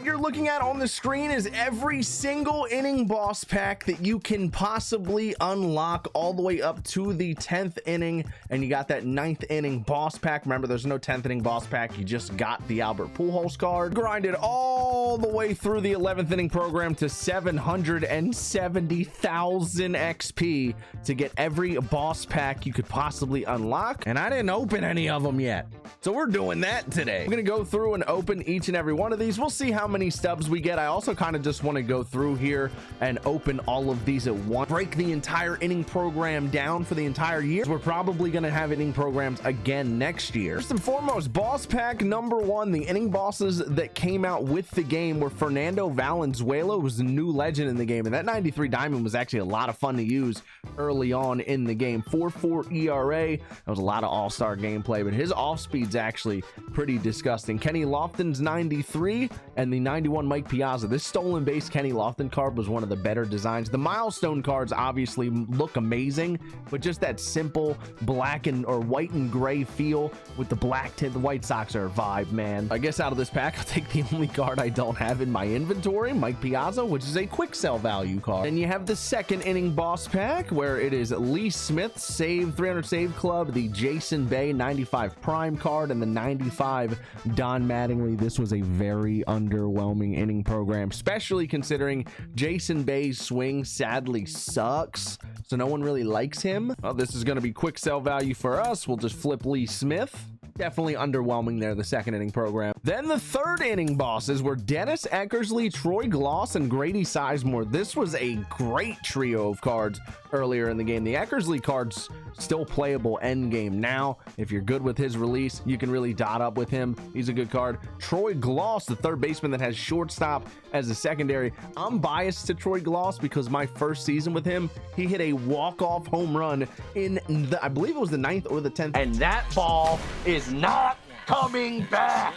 What you're looking at on the screen is every single inning boss pack that you can possibly unlock all the way up to the 10th inning, and you got that 9th inning boss pack. Remember, there's no 10th inning boss pack. You just got the Albert Pujols card. Grinded all the way through the 11th inning program to 770,000 XP to get every boss pack you could possibly unlock, and I didn't open any of them yet, so we're doing that today. We're gonna go through and open each and every one of these. We'll see how many stubs we get. I also kind of just want to go through here and open all of these at once, break the entire inning program down for the entire year. We're probably going to have inning programs again next year. First and foremost, boss pack number 1, the inning bosses that came out with the game were Fernando Valenzuela, was the new legend in the game, and that 93 diamond was actually a lot of fun to use early on in the game. 4.4 ERA. That was a lot of all-star gameplay, but his off speed's actually pretty disgusting. Kenny Lofton's 93 and the 91 Mike Piazza. This stolen base Kenny Lofton card was one of the better designs. The milestone cards obviously look amazing, but just that simple black and or white and gray feel with the black tint, the White Sox are a vibe, man. I guess out of this pack, I'll take the only card I don't have in my inventory, Mike Piazza, which is a quick sell value card. And you have the second inning boss pack where it is Lee Smith save 300 save club, the Jason Bay 95 prime card, and the 95 Don Mattingly. This was a very underwhelming inning program, especially considering Jason Bay's swing sadly sucks, so no one really likes him. Well, this is going to be quick sell value for us. We'll just flip Lee Smith. Definitely underwhelming there, the second inning program. Then the third inning bosses were Dennis Eckersley, Troy Gloss, and Grady Sizemore. This was a great trio of cards earlier in the game. The Eckersley cards still playable end game now. If you're good with his release, you can really dot up with him. He's a good card. Troy Gloss, the third baseman that has shortstop as a secondary. I'm biased to Troy Gloss because my first season with him, he hit a walk-off home run in the, I believe it was the 9th or the 10th, and that ball is not coming back.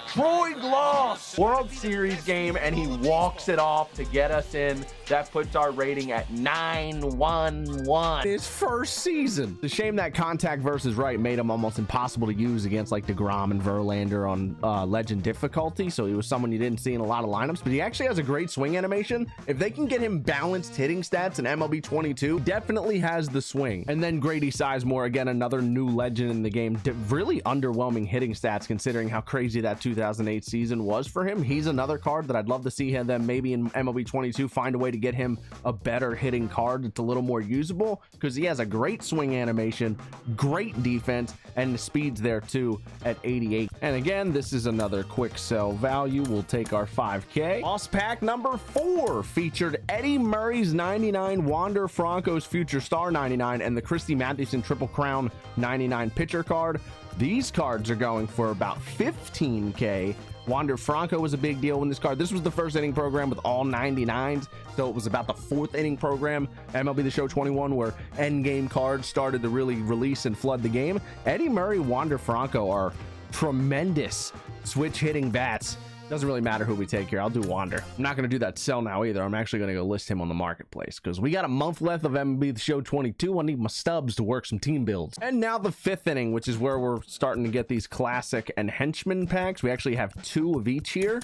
Troy Gloss, World Series game, and he walks it off to get us in. That puts our rating at 911. His first season. It's a shame that contact versus right made him almost impossible to use against like DeGrom and Verlander on legend difficulty. So he was someone you didn't see in a lot of lineups, but he actually has a great swing animation. If they can get him balanced hitting stats in MLB 22, definitely has the swing. And then Grady Sizemore, again, another new legend in the game. Really underwhelming hitting stats considering how crazy that 2008 season was for him. He's another card that I'd love to see him then maybe in MLB 22 find a way to get him a better hitting card that's a little more usable, because he has a great swing animation, great defense, and the speed's there too at 88. And again, this is another quick sell value. We'll take our 5K. Boss pack number 4 featured Eddie Murray's 99, Wander Franco's Future Star 99, and the Christy Mathewson Triple Crown 99 pitcher card. These cards are going for about 15K. Wander Franco was a big deal in this card. This was the first inning program with all 99s, so it was about the 4th inning program, MLB The Show 21, where end game cards started to really release and flood the game. Eddie Murray, Wander Franco are tremendous switch hitting bats. Doesn't really matter who we take here. I'll do Wander. I'm not going to do that sell now either. I'm actually going to go list him on the marketplace because we got a month left of MLB The Show 22. I need my stubs to work some team builds. And now the 5th inning, which is where we're starting to get these classic and henchman packs. We actually have 2 of each here.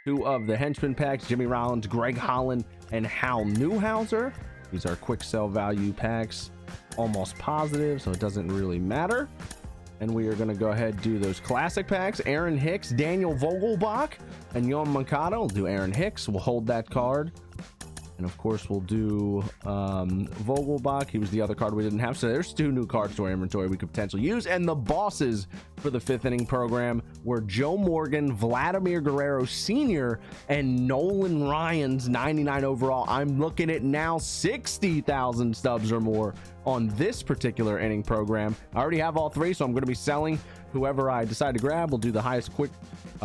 2 of the henchman packs, Jimmy Rollins, Greg Holland, and Hal Newhouser. These are quick sell value packs, almost positive, so it doesn't really matter. And we are going to go ahead and do those classic packs. Aaron Hicks, Daniel Vogelbach, and Yoan Moncada. We'll do Aaron Hicks. We'll hold that card. And of course, we'll do Vogelbach. He was the other card we didn't have. So there's 2 new cards to our inventory we could potentially use. And the bosses for the 5th inning program were Joe Morgan, Vladimir Guerrero Sr., and Nolan Ryan's 99 overall. I'm looking at now 60,000 stubs or more on this particular inning program. I already have all 3, so I'm going to be selling whoever I decide to grab. We'll do the highest quick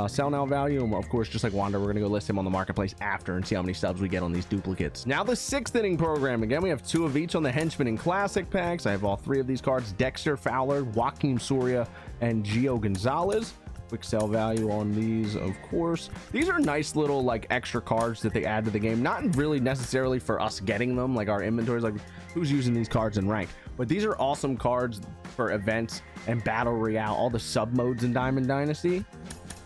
sell now value, and of course, just like Wander, we're gonna go list him on the marketplace after and see how many subs we get on these duplicates. Now the 6th inning program. Again, we have 2 of each on the henchman and classic packs. I have all 3 of these cards: Dexter Fowler, Joaquin Soria, and Gio Gonzalez. Quick sell value on these, of course. These are nice little like extra cards that they add to the game, not really necessarily for us getting them, like our inventories, like who's using these cards in rank, but these are awesome cards for events and battle royale, all the sub modes in Diamond Dynasty.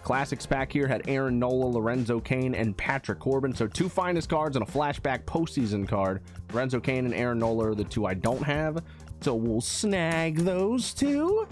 Classics pack here had Aaron Nola, Lorenzo Cain, and Patrick Corbin. So 2 finest cards and a flashback postseason card. Lorenzo Cain and Aaron Nola are the 2 I don't have. So we'll snag those 2.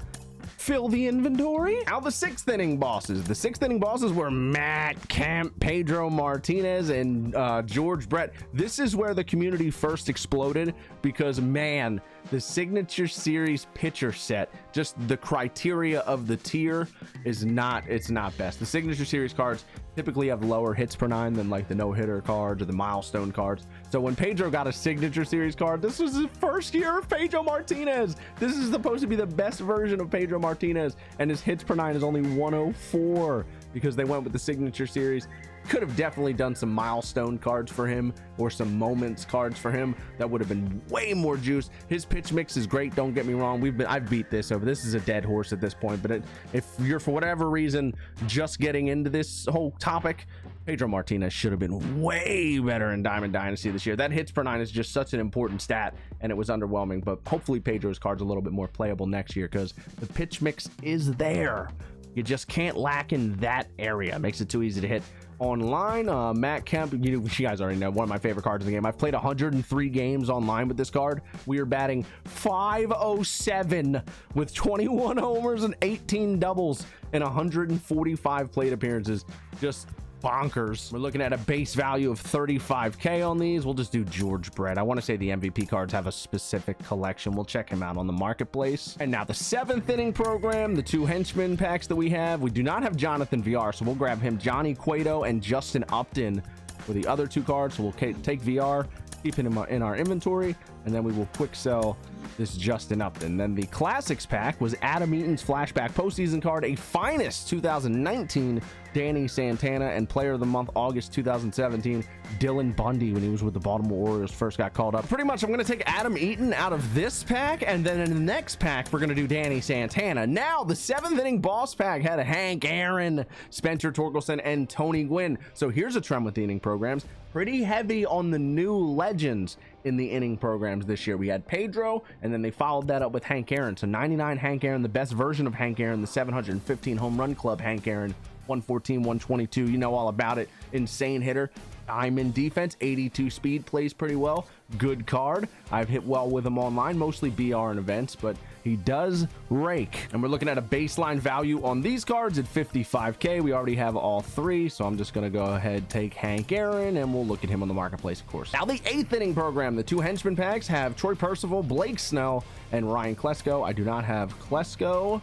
Fill the inventory. Now the 6th inning bosses. The 6th inning bosses were Matt Kemp, Pedro Martinez, and George Brett. This is where the community first exploded because, man, the signature series pitcher set, just the criteria of the tier is not, it's not best. The signature series cards typically have lower hits per 9 than like the no-hitter cards or the milestone cards. So when Pedro got a signature series card, this was his first year of Pedro Martinez. This is supposed to be the best version of Pedro Martinez, and his hits per 9 is only 104 because they went with the signature series. Could have definitely done some milestone cards for him or some moments cards for him. That would have been way more juice. His pitch mix is great, don't get me wrong. I've beat this over. This is a dead horse at this point, but if you're for whatever reason just getting into this whole topic, Pedro Martinez should have been way better in Diamond Dynasty this year. That hits per 9 is just such an important stat, and it was underwhelming, but hopefully Pedro's card's a little bit more playable next year because the pitch mix is there. You just can't lack in that area. It makes it too easy to hit online. Matt Kemp, you guys already know, one of my favorite cards in the game. I've played 103 games online with this card. We are batting .507 with 21 homers and 18 doubles and 145 plate appearances. Just bonkers. We're looking at a base value of 35k on these. We'll just do George Brett. I want to say the MVP cards have a specific collection. We'll check him out on the marketplace. And now the 7th inning program, the 2 henchman packs that we have. We do not have Jonathan VR, so we'll grab him. Johnny Cueto and Justin Upton for the other 2 cards. So we'll take VR, keep him in our inventory, and then we will quick sell this Justin Upton. Then the classics pack was Adam Eaton's flashback postseason card, a finest 2019 Danny Santana, and player of the month August 2017 Dylan Bundy when he was with the Baltimore Orioles, first got called up. Pretty much I'm going to take Adam Eaton out of this pack, and then in the next pack we're going to do Danny Santana. Now the 7th inning boss pack had Hank Aaron, Spencer Torkelson, and Tony Gwynn. So here's a trend with the inning programs. Pretty heavy on the new legends in the inning programs this year. We had Pedro, and then they followed that up with Hank Aaron. So 99 Hank Aaron, the best version of Hank Aaron, the 715 home run club Hank Aaron, 114, 122, you know all about it. Insane hitter, diamond defense, 82 speed, plays pretty well. Good card. I've hit well with him online, mostly BR and events, but he does rake. And we're looking at a baseline value on these cards at 55k. We already have all 3, so I'm just gonna go ahead, take Hank Aaron, and we'll look at him on the marketplace, of course. Now the 8th inning program, the 2 henchman packs have Troy Percival, Blake Snell, and Ryan Klesko. I do not have Klesko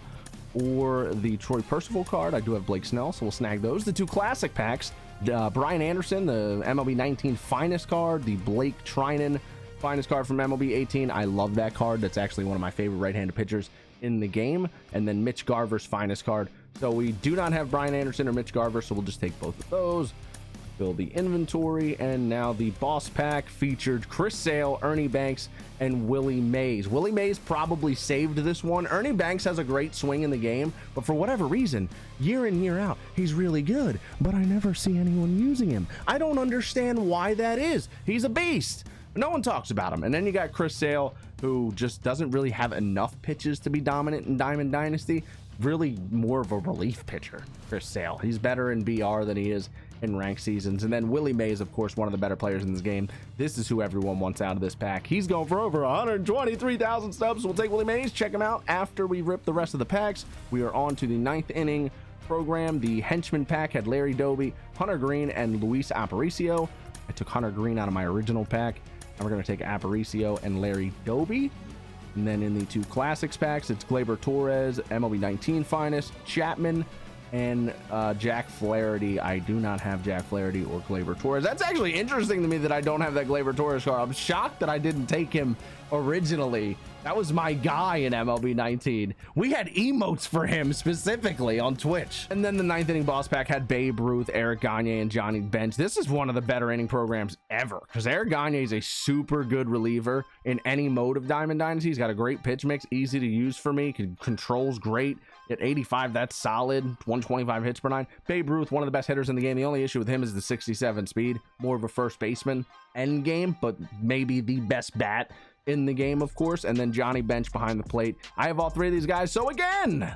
or the Troy Percival card. I do have Blake Snell, so we'll snag those. The 2 classic packs, Brian Anderson, the MLB 19 finest card, the Blake Trinan finest card from MLB 18. I love that card. That's actually one of my favorite right-handed pitchers in the game. And then Mitch Garver's finest card. So we do not have Brian Anderson or Mitch Garver, so we'll just take both of those. Fill the inventory. And now the boss pack featured Chris Sale, Ernie Banks, and Willie Mays. Willie Mays probably saved this one. Ernie Banks has a great swing in the game, but for whatever reason, year in, year out, he's really good, but I never see anyone using him. I don't understand why that is. He's a beast. No one talks about him. And then you got Chris Sale, who just doesn't really have enough pitches to be dominant in Diamond Dynasty. Really more of a relief pitcher, Chris Sale. He's better in BR than he is in ranked seasons. And then Willie Mays, of course, one of the better players in this game. This is who everyone wants out of this pack. He's going for over 123,000 subs. We'll take Willie Mays, check him out after we rip the rest of the packs. We are on to the 9th inning program. The henchman pack had Larry Doby, Hunter Green, and Luis Aparicio. I took Hunter Green out of my original pack, and we're going to take Aparicio and Larry Doby. And then in the 2 classics packs, it's Gleyber Torres, MLB 19 finest, Chapman, and Jack Flaherty. I do not have Jack Flaherty or Gleyber Torres. That's actually interesting to me that I don't have that Gleyber Torres card. I'm shocked that I didn't take him originally. That was my guy in MLB 19. We had emotes for him specifically on Twitch. And then the 9th inning boss pack had Babe Ruth, Eric Gagne, and Johnny Bench. This is one of the better inning programs ever because Eric Gagne is a super good reliever in any mode of Diamond Dynasty. He's got a great pitch mix, easy to use for me, controls great. At 85, that's solid. 125 hits per 9. Babe Ruth, one of the best hitters in the game. The only issue with him is the 67 speed. More of a first baseman end game, but maybe the best bat in the game, of course. And then Johnny Bench behind the plate. I have all 3 of these guys. So again,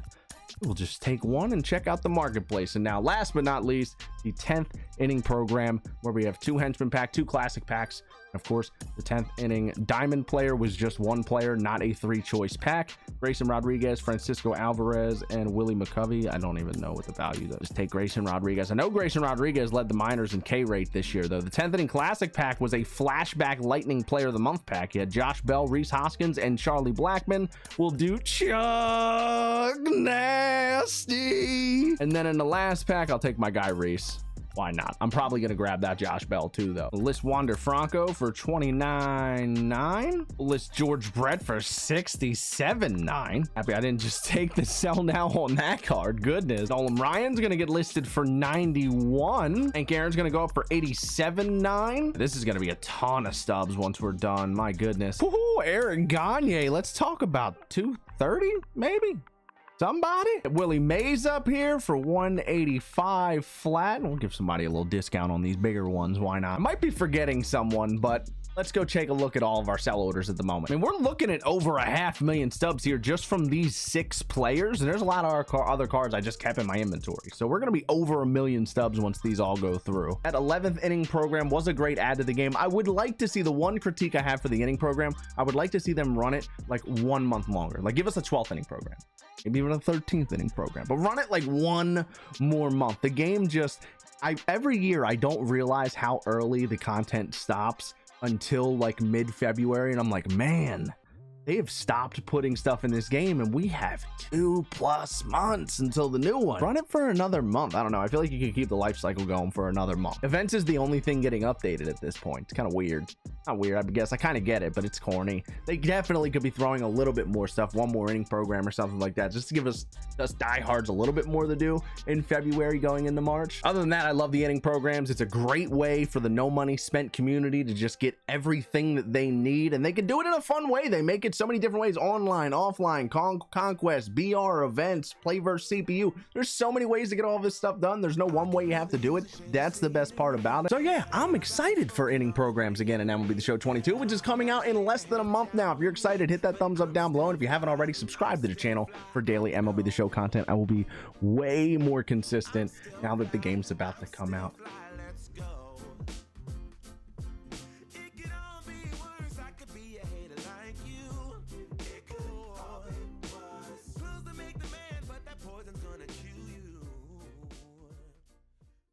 We'll just take one and check out the marketplace. And now, last but not least, the 10th inning program, where we have 2 henchman pack, 2 classic packs. Of course, the 10th inning diamond player was just 1 player, not a 3-choice pack. Grayson Rodriguez, Francisco Alvarez, and Willie McCovey. I don't even know what the value though. Just take Grayson Rodriguez. I know Grayson Rodriguez led the minors in K rate this year though. The 10th inning classic pack was a flashback lightning player of the month pack. You had Josh Bell, Reese Hoskins, and Charlie Blackmon. We'll do Chuck Nasty. And then in the last pack, I'll take my guy Reese. Why not? I'm probably going to grab that Josh Bell too, though. List Wander Franco for 29.9. List George Brett for 67.9. Happy I didn't just take the sell now on that card. Goodness. Nolan Ryan's going to get listed for 91. And Aaron's going to go up for 87.9. This is going to be a ton of stubs once we're done. My goodness. Woohoo, Aaron Gagne. Let's talk about 230, maybe. Somebody. Willie Mays up here for 185 flat. We'll give somebody a little discount on these bigger ones. Why not? I might be forgetting someone, but let's go take a look at all of our sell orders at the moment. I mean, we're looking at over 500,000 stubs here just from these 6 players. And there's a lot of our other cards I just kept in my inventory. So we're going to be over 1 million stubs once these all go through. That 11th inning program was a great add to the game. I would like to see, the one critique I have for the inning program, I would like to see them run it like 1 month longer. Like give us a 12th inning program. Maybe even a 13th inning program, but run it like 1 more month. The game just, every year I don't realize how early the content stops until like mid-February, and I'm like, man, they have stopped putting stuff in this game and we have 2+ months until the new one. Run it for another month. I don't know. I feel like you could keep the life cycle going for another month. Events is the only thing getting updated at this point. It's kind of weird. Not weird, I guess. I kind of get it, but it's corny. They definitely could be throwing a little bit more stuff, 1 more inning program or something like that, just to give us diehards a little bit more to do in February going into March. Other than that, I love the inning programs. It's a great way for the no money spent community to just get everything that they need, and they can do it in a fun way. They make it so many different ways: online, offline, conquest, BR, events, play versus CPU. There's so many ways to get all this stuff done. There's no one way you have to do it. That's the best part about it. So yeah, I'm excited for inning programs again in MLB The Show 22, which is coming out in less than a month now. If you're excited, hit that thumbs up down below, and if you haven't already, subscribe to the channel for daily MLB The Show content. I will be way more consistent now that the game's about to come out.